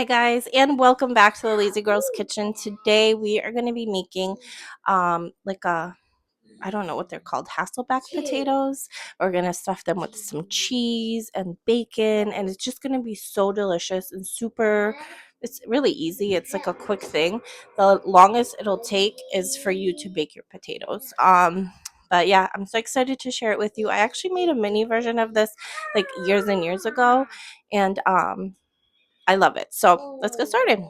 Hi guys, and welcome back to the Lazy Girls Kitchen. Today we are going to be making like a I don't know what they're called, Hasselback potatoes. We're going to stuff them with some cheese and bacon, and it's just going to be so delicious and super. It's really easy. It's like a quick thing. The longest it'll take is for you to bake your potatoes. But yeah, I'm so excited to share it with you. I actually made a mini version of this like years and years ago, and I love it. So let's get started.